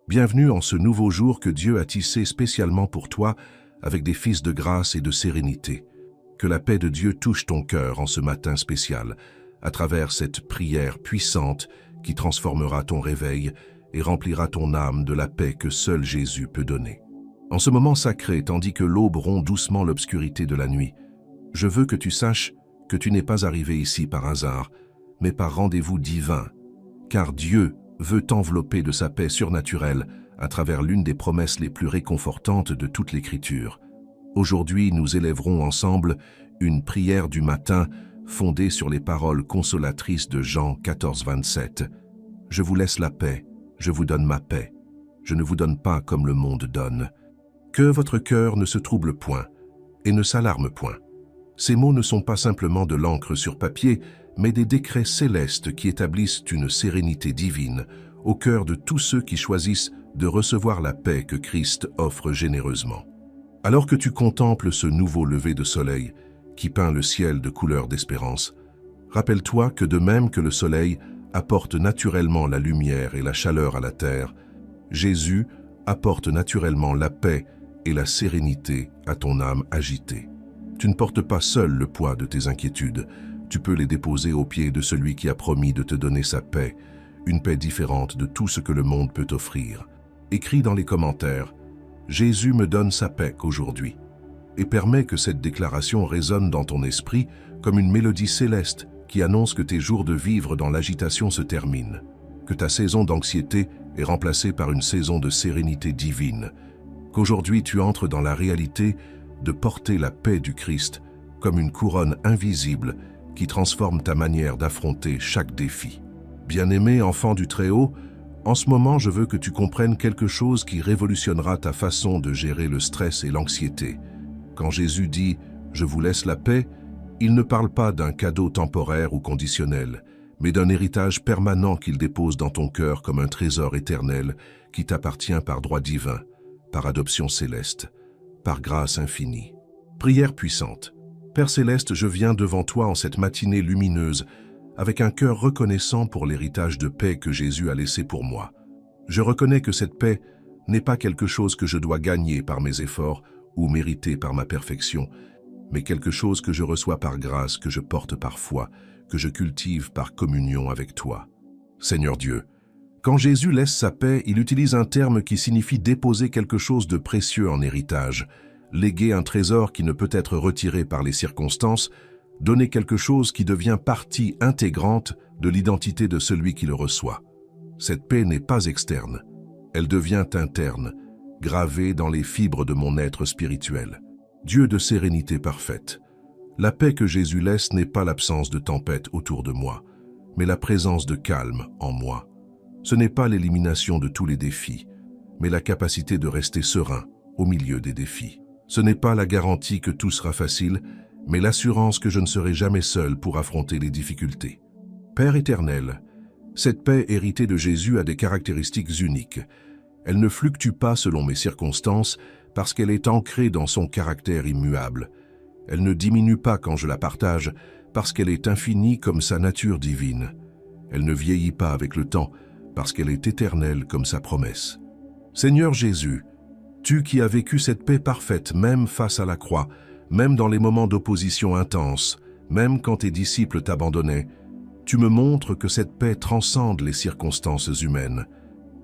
Bienvenue en ce nouveau jour que Dieu a tissé spécialement pour toi avec des fils de grâce et de sérénité. Que la paix de Dieu touche ton cœur en ce matin spécial, à travers cette prière puissante qui transformera ton réveil et remplira ton âme de la paix que seul Jésus peut donner. En ce moment sacré, tandis que l'aube rompt doucement l'obscurité de la nuit, je veux que tu saches que tu n'es pas arrivé ici par hasard, mais par rendez-vous divin, car Dieu veut t'envelopper de sa paix surnaturelle à travers l'une des promesses les plus réconfortantes de toute l'Écriture. Aujourd'hui, nous élèverons ensemble une prière du matin fondée sur les paroles consolatrices de Jean 14, 27. « Je vous laisse la paix, je vous donne ma paix. Je ne vous donne pas comme le monde donne. Que votre cœur ne se trouble point et ne s'alarme point. » Ces mots ne sont pas simplement de l'encre sur papier, mais des décrets célestes qui établissent une sérénité divine au cœur de tous ceux qui choisissent de recevoir la paix que Christ offre généreusement. Alors que tu contemples ce nouveau lever de soleil qui peint le ciel de couleur d'espérance, rappelle-toi que de même que le soleil apporte naturellement la lumière et la chaleur à la terre, Jésus apporte naturellement la paix et la sérénité à ton âme agitée. Tu ne portes pas seul le poids de tes inquiétudes. Tu peux les déposer aux pieds de celui qui a promis de te donner sa paix, une paix différente de tout ce que le monde peut offrir. Écris dans les commentaires « Jésus me donne sa paix aujourd'hui » et permets que cette déclaration résonne dans ton esprit comme une mélodie céleste qui annonce que tes jours de vivre dans l'agitation se terminent, que ta saison d'anxiété est remplacée par une saison de sérénité divine, qu'aujourd'hui tu entres dans la réalité de porter la paix du Christ comme une couronne invisible qui transforme ta manière d'affronter chaque défi. Bien-aimé enfant du Très-Haut, en ce moment je veux que tu comprennes quelque chose qui révolutionnera ta façon de gérer le stress et l'anxiété. Quand Jésus dit « Je vous laisse la paix », il ne parle pas d'un cadeau temporaire ou conditionnel, mais d'un héritage permanent qu'il dépose dans ton cœur comme un trésor éternel qui t'appartient par droit divin, par adoption céleste, par grâce infinie. Prière puissante. Père céleste, je viens devant toi en cette matinée lumineuse, avec un cœur reconnaissant pour l'héritage de paix que Jésus a laissé pour moi. Je reconnais que cette paix n'est pas quelque chose que je dois gagner par mes efforts ou mériter par ma perfection, mais quelque chose que je reçois par grâce, que je porte par foi, que je cultive par communion avec toi. Seigneur Dieu, quand Jésus laisse sa paix, il utilise un terme qui signifie déposer quelque chose de précieux en héritage, léguer un trésor qui ne peut être retiré par les circonstances, donner quelque chose qui devient partie intégrante de l'identité de celui qui le reçoit. Cette paix n'est pas externe, elle devient interne, gravée dans les fibres de mon être spirituel. Dieu de sérénité parfaite. La paix que Jésus laisse n'est pas l'absence de tempête autour de moi, mais la présence de calme en moi. Ce n'est pas l'élimination de tous les défis, mais la capacité de rester serein au milieu des défis. Ce n'est pas la garantie que tout sera facile, mais l'assurance que je ne serai jamais seul pour affronter les difficultés. Père éternel, cette paix héritée de Jésus a des caractéristiques uniques. Elle ne fluctue pas selon mes circonstances parce qu'elle est ancrée dans son caractère immuable. Elle ne diminue pas quand je la partage parce qu'elle est infinie comme sa nature divine. Elle ne vieillit pas avec le temps parce qu'elle est éternelle comme sa promesse. Seigneur Jésus, tu qui as vécu cette paix parfaite même face à la croix, même dans les moments d'opposition intense, même quand tes disciples t'abandonnaient, tu me montres que cette paix transcende les circonstances humaines.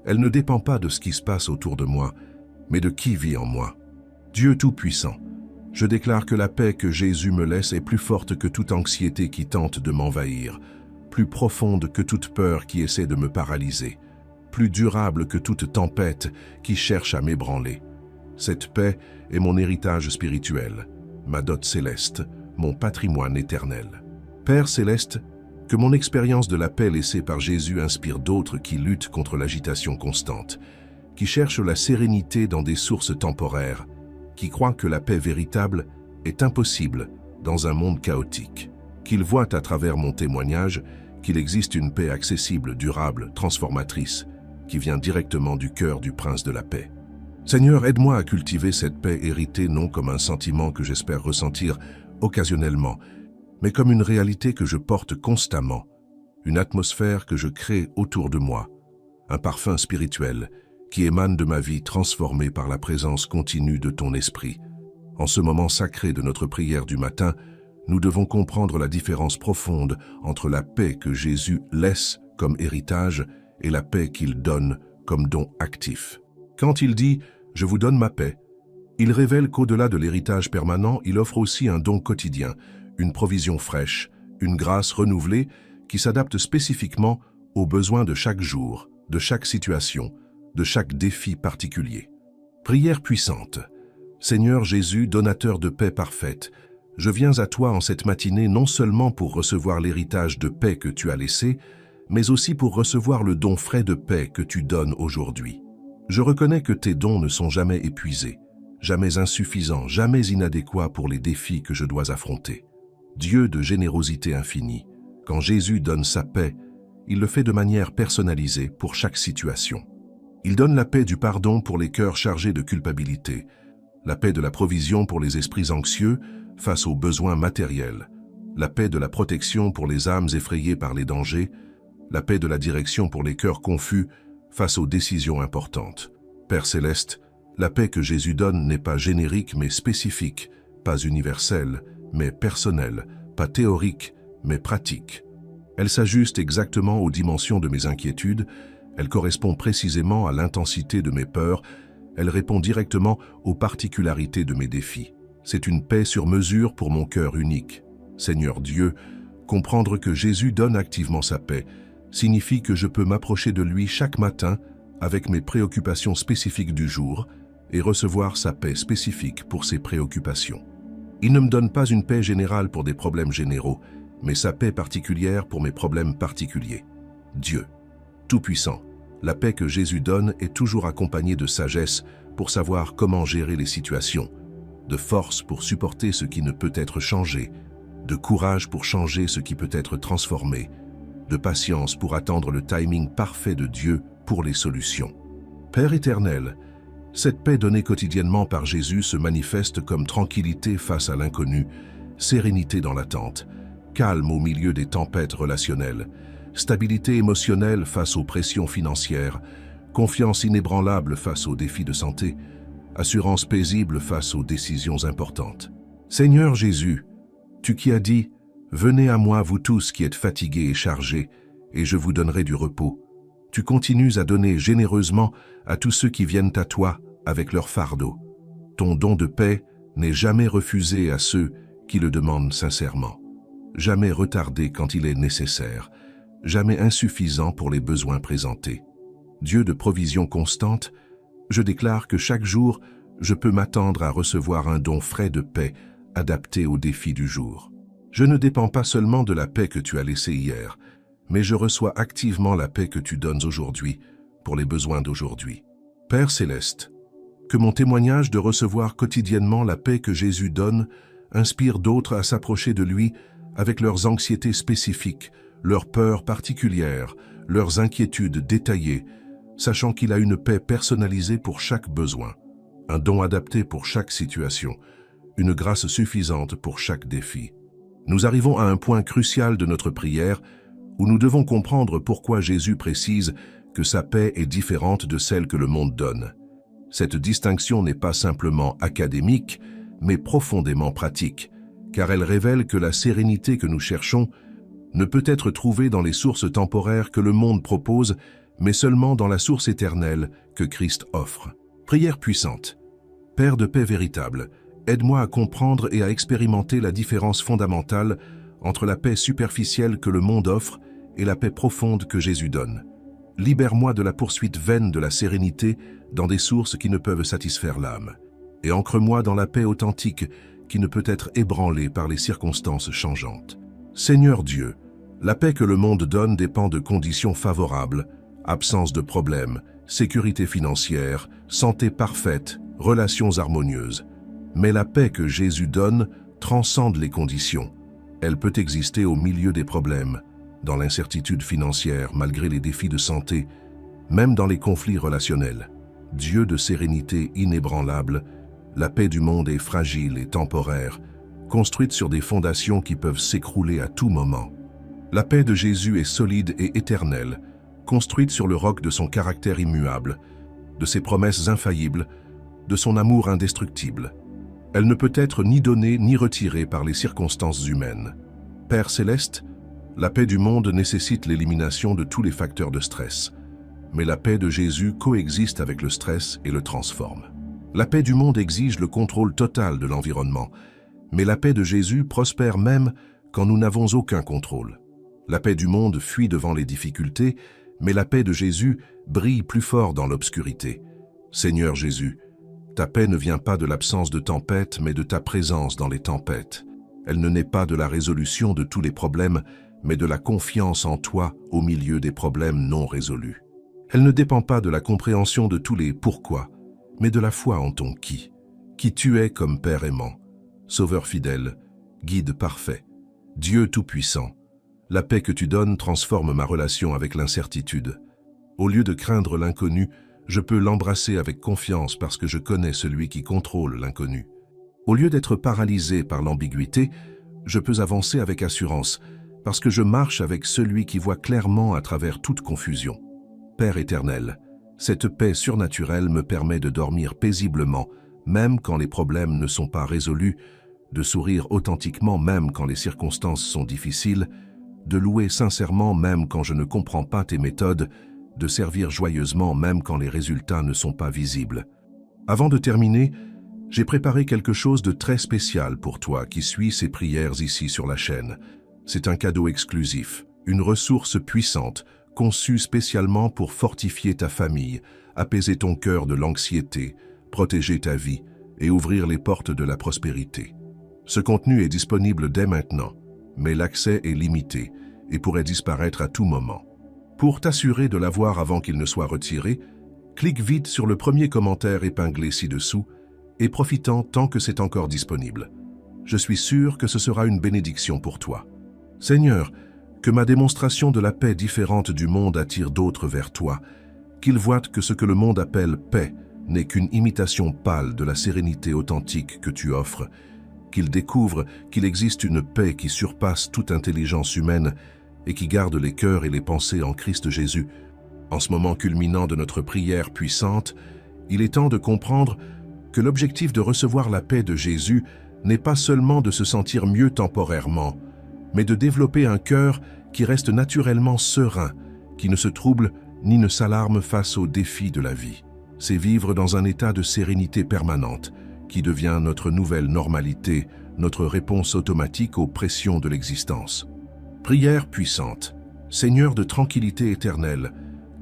Elle ne dépend pas de ce qui se passe autour de moi, mais de qui vit en moi. Dieu Tout-Puissant, je déclare que la paix que Jésus me laisse est plus forte que toute anxiété qui tente de m'envahir, plus profonde que toute peur qui essaie de me paralyser, plus durable que toute tempête qui cherche à m'ébranler. Cette paix est mon héritage spirituel, ma dot céleste, mon patrimoine éternel. Père céleste, que mon expérience de la paix laissée par Jésus inspire d'autres qui luttent contre l'agitation constante, qui cherchent la sérénité dans des sources temporaires, qui croient que la paix véritable est impossible dans un monde chaotique, qu'ils voient à travers mon témoignage qu'il existe une paix accessible, durable, transformatrice, qui vient directement du cœur du Prince de la paix. Seigneur, aide-moi à cultiver cette paix héritée non comme un sentiment que j'espère ressentir occasionnellement, mais comme une réalité que je porte constamment, une atmosphère que je crée autour de moi, un parfum spirituel qui émane de ma vie transformée par la présence continue de ton esprit. En ce moment sacré de notre prière du matin, nous devons comprendre la différence profonde entre la paix que Jésus laisse comme héritage et la paix qu'il donne comme don actif. Quand il dit « Je vous donne ma paix », il révèle qu'au-delà de l'héritage permanent, il offre aussi un don quotidien, une provision fraîche, une grâce renouvelée qui s'adapte spécifiquement aux besoins de chaque jour, de chaque situation, de chaque défi particulier. Prière puissante. Seigneur Jésus, donateur de paix parfaite, je viens à toi en cette matinée non seulement pour recevoir l'héritage de paix que tu as laissé, mais aussi pour recevoir le don frais de paix que tu donnes aujourd'hui. Je reconnais que tes dons ne sont jamais épuisés, jamais insuffisants, jamais inadéquats pour les défis que je dois affronter. Dieu de générosité infinie, quand Jésus donne sa paix, il le fait de manière personnalisée pour chaque situation. Il donne la paix du pardon pour les cœurs chargés de culpabilité, la paix de la provision pour les esprits anxieux face aux besoins matériels, la paix de la protection pour les âmes effrayées par les dangers, la paix de la direction pour les cœurs confus face aux décisions importantes. Père céleste, la paix que Jésus donne n'est pas générique mais spécifique, pas universelle mais personnelle, pas théorique mais pratique. Elle s'ajuste exactement aux dimensions de mes inquiétudes, elle correspond précisément à l'intensité de mes peurs, elle répond directement aux particularités de mes défis. C'est une paix sur mesure pour mon cœur unique. Seigneur Dieu, comprendre que Jésus donne activement sa paix signifie que je peux m'approcher de lui chaque matin avec mes préoccupations spécifiques du jour et recevoir sa paix spécifique pour ces préoccupations. Il ne me donne pas une paix générale pour des problèmes généraux, mais sa paix particulière pour mes problèmes particuliers. Dieu, Tout-Puissant, la paix que Jésus donne est toujours accompagnée de sagesse pour savoir comment gérer les situations, de force pour supporter ce qui ne peut être changé, de courage pour changer ce qui peut être transformé, de patience pour attendre le timing parfait de Dieu pour les solutions. Père éternel, cette paix donnée quotidiennement par Jésus se manifeste comme tranquillité face à l'inconnu, sérénité dans l'attente, calme au milieu des tempêtes relationnelles, stabilité émotionnelle face aux pressions financières, confiance inébranlable face aux défis de santé, assurance paisible face aux décisions importantes. Seigneur Jésus, tu qui as dit « Venez à moi, vous tous qui êtes fatigués et chargés, et je vous donnerai du repos », tu continues à donner généreusement à tous ceux qui viennent à toi avec leur fardeau. Ton don de paix n'est jamais refusé à ceux qui le demandent sincèrement, jamais retardé quand il est nécessaire, jamais insuffisant pour les besoins présentés. Dieu de provision constante, je déclare que chaque jour, je peux m'attendre à recevoir un don frais de paix adapté aux défis du jour. Je ne dépends pas seulement de la paix que tu as laissée hier, mais je reçois activement la paix que tu donnes aujourd'hui pour les besoins d'aujourd'hui. Père céleste, que mon témoignage de recevoir quotidiennement la paix que Jésus donne inspire d'autres à s'approcher de lui avec leurs anxiétés spécifiques, leurs peurs particulières, leurs inquiétudes détaillées, sachant qu'il a une paix personnalisée pour chaque besoin, un don adapté pour chaque situation, une grâce suffisante pour chaque défi. Nous arrivons à un point crucial de notre prière où nous devons comprendre pourquoi Jésus précise que sa paix est différente de celle que le monde donne. Cette distinction n'est pas simplement académique, mais profondément pratique, car elle révèle que la sérénité que nous cherchons ne peut être trouvée dans les sources temporaires que le monde propose, mais seulement dans la source éternelle que Christ offre. Prière puissante. Père de paix véritable, aide-moi à comprendre et à expérimenter la différence fondamentale entre la paix superficielle que le monde offre et la paix profonde que Jésus donne. Libère-moi de la poursuite vaine de la sérénité dans des sources qui ne peuvent satisfaire l'âme, et ancre-moi dans la paix authentique qui ne peut être ébranlée par les circonstances changeantes. Seigneur Dieu, la paix que le monde donne dépend de conditions favorables, absence de problèmes, sécurité financière, santé parfaite, relations harmonieuses. Mais la paix que Jésus donne transcende les conditions. Elle peut exister au milieu des problèmes, dans l'incertitude financière malgré les défis de santé, même dans les conflits relationnels. Dieu de sérénité inébranlable, la paix du monde est fragile et temporaire, construite sur des fondations qui peuvent s'écrouler à tout moment. La paix de Jésus est solide et éternelle, construite sur le roc de son caractère immuable, de ses promesses infaillibles, de son amour indestructible. Elle ne peut être ni donnée ni retirée par les circonstances humaines. Père céleste, la paix du monde nécessite l'élimination de tous les facteurs de stress. Mais la paix de Jésus coexiste avec le stress et le transforme. La paix du monde exige le contrôle total de l'environnement, mais la paix de Jésus prospère même quand nous n'avons aucun contrôle. La paix du monde fuit devant les difficultés, mais la paix de Jésus brille plus fort dans l'obscurité. Seigneur Jésus, ta paix ne vient pas de l'absence de tempête, mais de ta présence dans les tempêtes. Elle ne naît pas de la résolution de tous les problèmes, mais de la confiance en toi au milieu des problèmes non résolus. Elle ne dépend pas de la compréhension de tous les « pourquoi », mais de la foi en ton « qui ». Qui tu es comme Père aimant, Sauveur fidèle, Guide parfait, Dieu tout-puissant. La paix que tu donnes transforme ma relation avec l'incertitude. Au lieu de craindre l'inconnu, je peux l'embrasser avec confiance parce que je connais celui qui contrôle l'inconnu. Au lieu d'être paralysé par l'ambiguïté, je peux avancer avec assurance parce que je marche avec celui qui voit clairement à travers toute confusion. Père éternel, cette paix surnaturelle me permet de dormir paisiblement, même quand les problèmes ne sont pas résolus, de sourire authentiquement même quand les circonstances sont difficiles, de louer sincèrement même quand je ne comprends pas tes méthodes, de servir joyeusement même quand les résultats ne sont pas visibles. Avant de terminer, j'ai préparé quelque chose de très spécial pour toi qui suis ces prières ici sur la chaîne. C'est un cadeau exclusif, une ressource puissante, conçue spécialement pour fortifier ta famille, apaiser ton cœur de l'anxiété, protéger ta vie et ouvrir les portes de la prospérité. Ce contenu est disponible dès maintenant, mais l'accès est limité et pourrait disparaître à tout moment. Pour t'assurer de l'avoir avant qu'il ne soit retiré, clique vite sur le premier commentaire épinglé ci-dessous et profitant tant que c'est encore disponible. Je suis sûr que ce sera une bénédiction pour toi. Seigneur, que ma démonstration de la paix différente du monde attire d'autres vers toi, qu'ils voient que ce que le monde appelle paix n'est qu'une imitation pâle de la sérénité authentique que tu offres, qu'ils découvrent qu'il existe une paix qui surpasse toute intelligence humaine et qui garde les cœurs et les pensées en Christ Jésus. En ce moment culminant de notre prière puissante, il est temps de comprendre que l'objectif de recevoir la paix de Jésus n'est pas seulement de se sentir mieux temporairement, mais de développer un cœur qui reste naturellement serein, qui ne se trouble ni ne s'alarme face aux défis de la vie. C'est vivre dans un état de sérénité permanente, qui devient notre nouvelle normalité, notre réponse automatique aux pressions de l'existence. Prière puissante. Seigneur de tranquillité éternelle,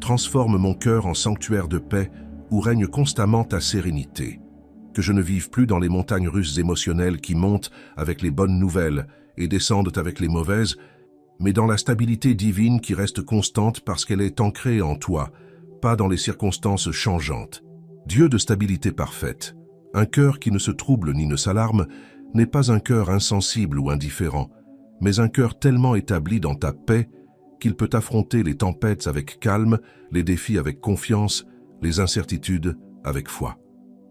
transforme mon cœur en sanctuaire de paix où règne constamment ta sérénité. Que je ne vive plus dans les montagnes russes émotionnelles qui montent avec les bonnes nouvelles et descendent avec les mauvaises, mais dans la stabilité divine qui reste constante parce qu'elle est ancrée en toi, pas dans les circonstances changeantes. Dieu de stabilité parfaite, un cœur qui ne se trouble ni ne s'alarme, n'est pas un cœur insensible ou indifférent, mais un cœur tellement établi dans ta paix qu'il peut affronter les tempêtes avec calme, les défis avec confiance, les incertitudes avec foi.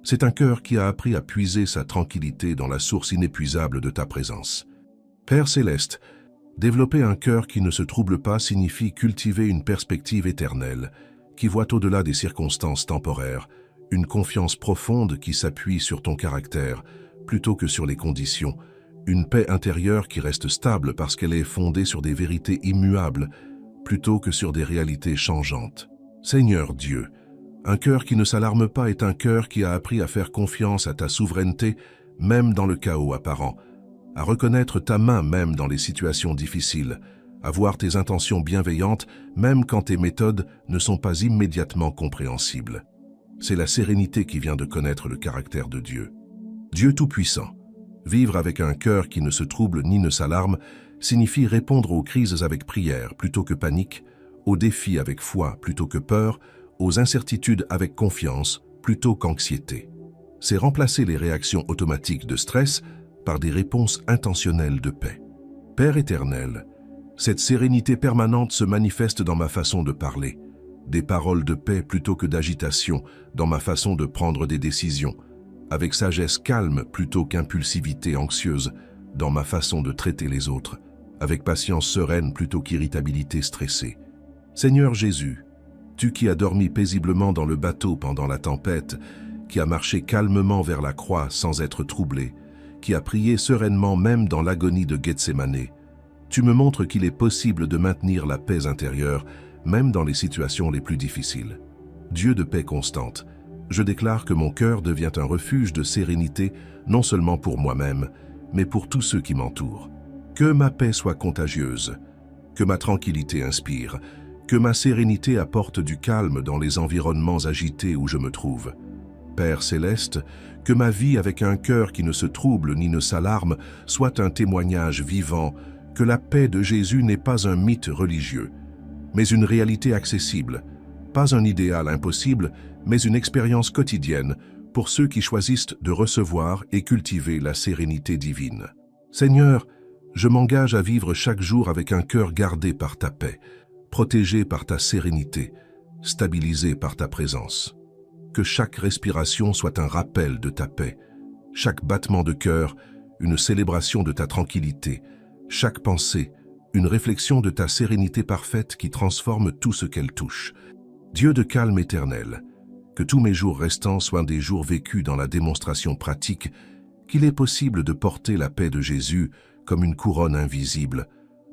C'est un cœur qui a appris à puiser sa tranquillité dans la source inépuisable de ta présence. Père céleste, développer un cœur qui ne se trouble pas signifie cultiver une perspective éternelle, qui voit au-delà des circonstances temporaires, une confiance profonde qui s'appuie sur ton caractère, plutôt que sur les conditions, une paix intérieure qui reste stable parce qu'elle est fondée sur des vérités immuables, plutôt que sur des réalités changeantes. Seigneur Dieu, un cœur qui ne s'alarme pas est un cœur qui a appris à faire confiance à ta souveraineté, même dans le chaos apparent, à reconnaître ta main même dans les situations difficiles, à voir tes intentions bienveillantes même quand tes méthodes ne sont pas immédiatement compréhensibles. C'est la sérénité qui vient de connaître le caractère de Dieu. Dieu Tout-Puissant, vivre avec un cœur qui ne se trouble ni ne s'alarme signifie répondre aux crises avec prière plutôt que panique, aux défis avec foi plutôt que peur, aux incertitudes avec confiance plutôt qu'anxiété. C'est remplacer les réactions automatiques de stress par des réponses intentionnelles de paix. Père éternel, cette sérénité permanente se manifeste dans ma façon de parler, des paroles de paix plutôt que d'agitation dans ma façon de prendre des décisions, avec sagesse calme plutôt qu'impulsivité anxieuse dans ma façon de traiter les autres, avec patience sereine plutôt qu'irritabilité stressée. Seigneur Jésus, Tu qui as dormi paisiblement dans le bateau pendant la tempête, qui as marché calmement vers la croix sans être troublé, qui as prié sereinement même dans l'agonie de Gethsémane, tu me montres qu'il est possible de maintenir la paix intérieure, même dans les situations les plus difficiles. Dieu de paix constante, je déclare que mon cœur devient un refuge de sérénité, non seulement pour moi-même, mais pour tous ceux qui m'entourent. Que ma paix soit contagieuse, que ma tranquillité inspire, que ma sérénité apporte du calme dans les environnements agités où je me trouve. Père céleste, que ma vie avec un cœur qui ne se trouble ni ne s'alarme soit un témoignage vivant que la paix de Jésus n'est pas un mythe religieux, mais une réalité accessible, pas un idéal impossible, mais une expérience quotidienne pour ceux qui choisissent de recevoir et cultiver la sérénité divine. Seigneur, je m'engage à vivre chaque jour avec un cœur gardé par ta paix, protégé par ta sérénité, stabilisé par ta présence. Que chaque respiration soit un rappel de ta paix, chaque battement de cœur, une célébration de ta tranquillité, chaque pensée, une réflexion de ta sérénité parfaite qui transforme tout ce qu'elle touche. Dieu de calme éternel, que tous mes jours restants soient des jours vécus dans la démonstration pratique qu'il est possible de porter la paix de Jésus comme une couronne invisible,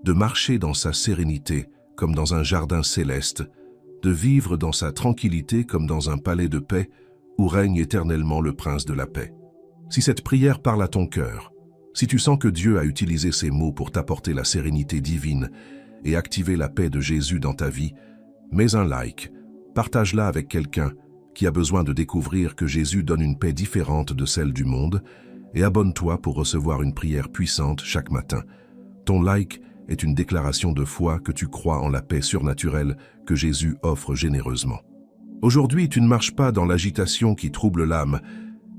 de marcher dans sa sérénité comme dans un jardin céleste, de vivre dans sa tranquillité comme dans un palais de paix où règne éternellement le prince de la paix. Si cette prière parle à ton cœur, si tu sens que Dieu a utilisé ces mots pour t'apporter la sérénité divine et activer la paix de Jésus dans ta vie, mets un like, partage-la avec quelqu'un qui a besoin de découvrir que Jésus donne une paix différente de celle du monde et abonne-toi pour recevoir une prière puissante chaque matin. Ton like est une déclaration de foi que tu crois en la paix surnaturelle que Jésus offre généreusement. Aujourd'hui, tu ne marches pas dans l'agitation qui trouble l'âme,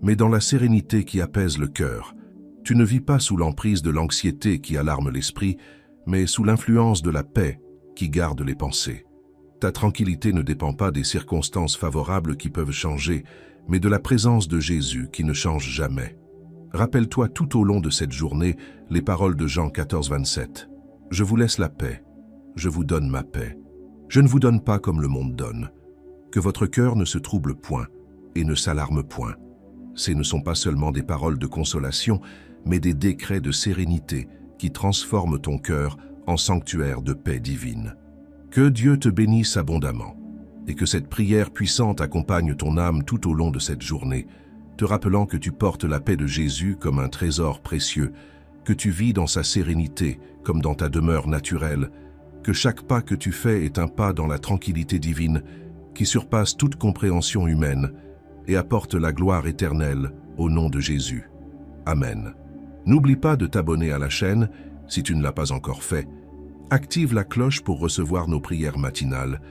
mais dans la sérénité qui apaise le cœur. Tu ne vis pas sous l'emprise de l'anxiété qui alarme l'esprit, mais sous l'influence de la paix qui garde les pensées. Ta tranquillité ne dépend pas des circonstances favorables qui peuvent changer, mais de la présence de Jésus qui ne change jamais. Rappelle-toi tout au long de cette journée les paroles de Jean 14, 27. « Je vous laisse la paix, je vous donne ma paix. Je ne vous donne pas comme le monde donne. Que votre cœur ne se trouble point et ne s'alarme point. » Ces ne sont pas seulement des paroles de consolation, mais des décrets de sérénité qui transforment ton cœur en sanctuaire de paix divine. Que Dieu te bénisse abondamment et que cette prière puissante accompagne ton âme tout au long de cette journée, te rappelant que tu portes la paix de Jésus comme un trésor précieux, que tu vis dans sa sérénité comme dans ta demeure naturelle, que chaque pas que tu fais est un pas dans la tranquillité divine qui surpasse toute compréhension humaine et apporte la gloire éternelle au nom de Jésus. Amen. N'oublie pas de t'abonner à la chaîne si tu ne l'as pas encore fait. Active la cloche pour recevoir nos prières matinales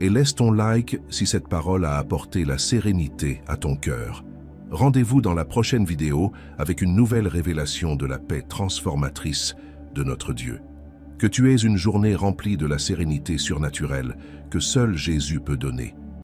et laisse ton like si cette parole a apporté la sérénité à ton cœur. Rendez-vous dans la prochaine vidéo avec une nouvelle révélation de la paix transformatrice de notre Dieu. Que tu aies une journée remplie de la sérénité surnaturelle que seul Jésus peut donner.